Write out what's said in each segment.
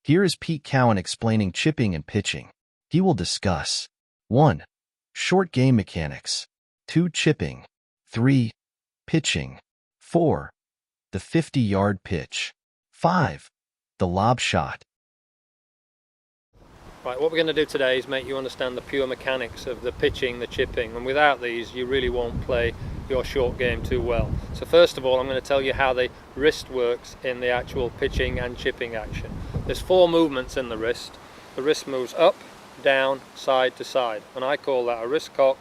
Here is Pete Cowen explaining chipping and pitching. He will discuss 1. Short game mechanics, 2. Chipping, 3. Pitching, 4. The 50-yard pitch, 5. The lob shot. Right, what we're going to do today is make you understand the pure mechanics of the pitching, the chipping, and without these you really won't play your short game too well. So first of all, I'm going to tell you how the wrist works in the actual pitching and chipping action. There's 4 movements in the wrist. The wrist moves up, down, side to side, and I call that a wrist cock,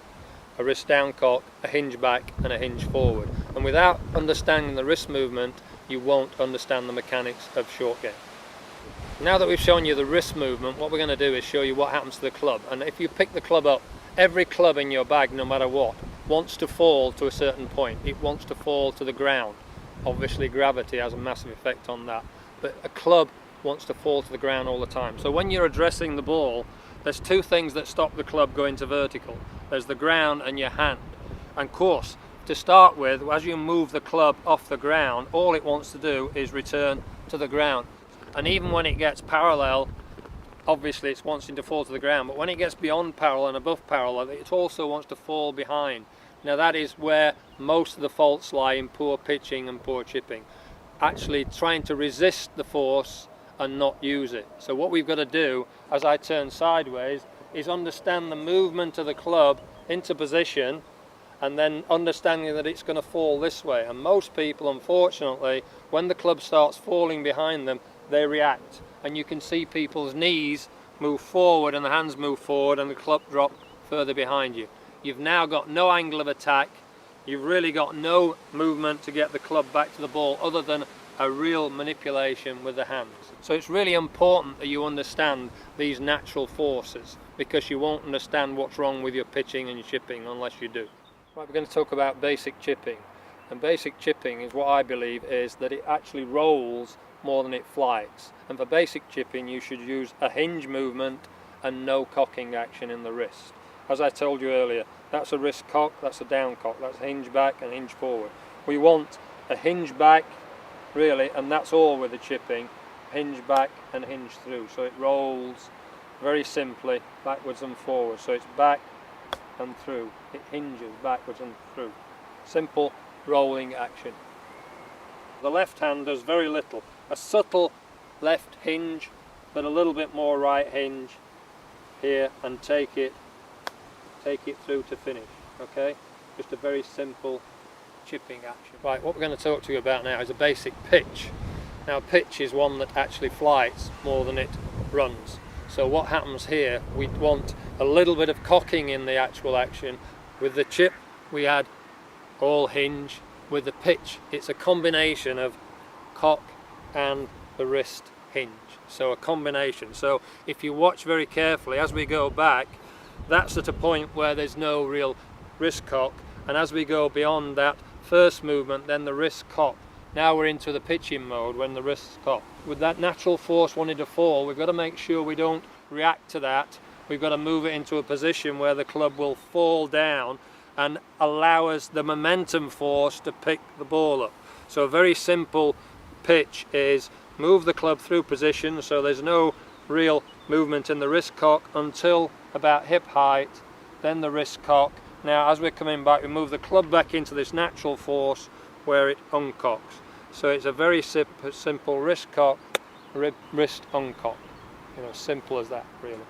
a wrist down cock, a hinge back and a hinge forward. And without understanding the wrist movement, you won't understand the mechanics of short game. Now that we've shown you the wrist movement, what we're going to do is show you what happens to the club. And if you pick the club up, every club in your bag, no matter what, wants to fall to a certain point. It wants to fall to the ground. Obviously gravity has a massive effect on that, but a club wants to fall to the ground all the time. So when you're addressing the ball, there's 2 things that stop the club going to vertical. There's the ground and your hand. And of course, to start with, as you move the club off the ground, all it wants to do is return to the ground. And even when it gets parallel, obviously it's wanting to fall to the ground, but when it gets beyond parallel and above parallel, it also wants to fall behind. Now that is where most of the faults lie in poor pitching and poor chipping. Actually trying to resist the force and not use it. So what we've got to do, as I turn sideways, is understand the movement of the club into position, and then understanding that it's going to fall this way. And most people, unfortunately, when the club starts falling behind them, they react, and you can see people's knees move forward and the hands move forward and the club drop further behind you. You've now got no angle of attack, you've really got no movement to get the club back to the ball other than a real manipulation with the hands. So it's really important that you understand these natural forces, because you won't understand what's wrong with your pitching and your chipping unless you do. Right, we're going to talk about basic chipping. And basic chipping is what I believe is that it actually rolls more than it flies. And for basic chipping you should use a hinge movement and no cocking action in the wrist. As I told you earlier, that's a wrist cock, that's a down cock, that's hinge back and hinge forward. We want a hinge back really, and that's all with the chipping, hinge back and hinge through. So it rolls very simply backwards and forwards. So it's back and through, it hinges backwards and through. Simple rolling action. The left hand does very little. A subtle left hinge, but a little bit more right hinge here, and take it through to finish. Okay, just a very simple chipping action. Right, what we're going to talk to you about now is a basic pitch. Now pitch is one that actually flies more than it runs. So what happens here, we want a little bit of cocking in the actual action. With the chip we add all hinge. With the pitch it's a combination of cock and the wrist hinge, so a combination. So if you watch very carefully as we go back, that's at a point where there's no real wrist cock, and as we go beyond that first movement, then the wrist cock. Now we're into the pitching mode when the wrist cock. With that natural force wanting to fall, we've got to make sure we don't react to that. We've got to move it into a position where the club will fall down and allow us the momentum force to pick the ball up. So a very simple pitch is move the club through position, so there's no real movement in the wrist cock until about hip height, then the wrist cock. Now as we're coming back, we move the club back into this natural force where it uncocks. So it's a very simple wrist cock, wrist uncock. You know, simple as that really.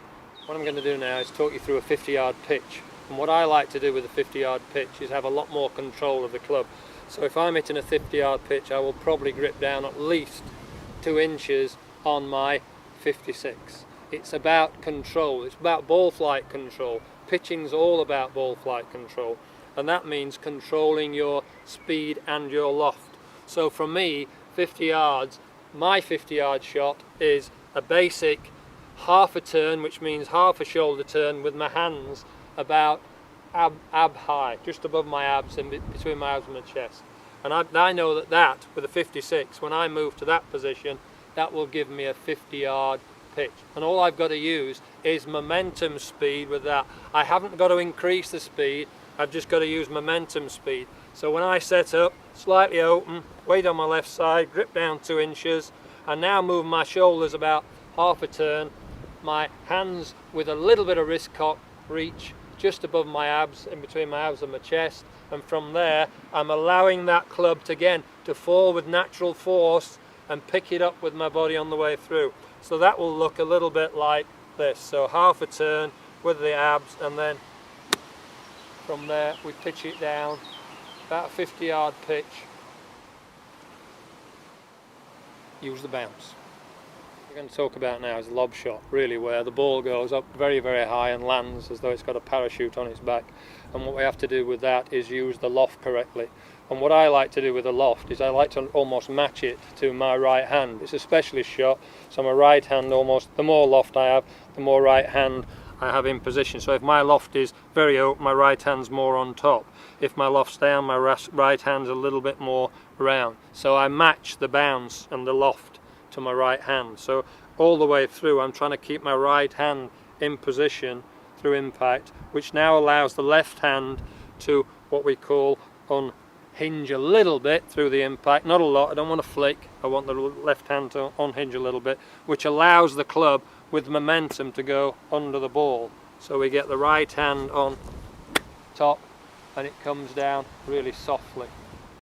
What I'm going to do now is talk you through a 50-yard pitch. And what I like to do with a 50-yard pitch is have a lot more control of the club. So if I'm hitting a 50-yard pitch, I will probably grip down at least 2 inches on my 56. It's about control, it's about ball flight control. Pitching's all about ball flight control, and that means controlling your speed and your loft. So for me, 50 yards, my 50-yard shot is a basic half a turn, which means half a shoulder turn with my hands about ab high, just above my abs, in between my abs and my chest. And I know that with a 56, when I move to that position, that will give me a 50-yard pitch. And all I've got to use is momentum speed with that. I haven't got to increase the speed, I've just got to use momentum speed. So when I set up, slightly open, weight on my left side, grip down 2 inches, and now move my shoulders about half a turn, my hands with a little bit of wrist cock reach just above my abs, in between my abs and my chest, and from there I'm allowing that club to, again, to fall with natural force and pick it up with my body on the way through. So that will look a little bit like this. So half a turn with the abs, and then from there we pitch it down, about a 50-yard pitch. Use the bounce. What we're going to talk about now is the lob shot, really, where the ball goes up very, very high and lands as though it's got a parachute on its back. And what we have to do with that is use the loft correctly. And what I like to do with the loft is I like to almost match it to my right hand. It's a specialist shot, so my right hand almost, the more loft I have, the more right hand I have in position. So if my loft is very open, my right hand's more on top. If my loft's down, my right hand's a little bit more round. So I match the bounce and the loft to my right hand. So all the way through I'm trying to keep my right hand in position through impact, which now allows the left hand to, what we call, unhinge a little bit through the impact. Not a lot, I don't want to flick, I want the left hand to unhinge a little bit, which allows the club with momentum to go under the ball. So we get the right hand on top and it comes down really softly.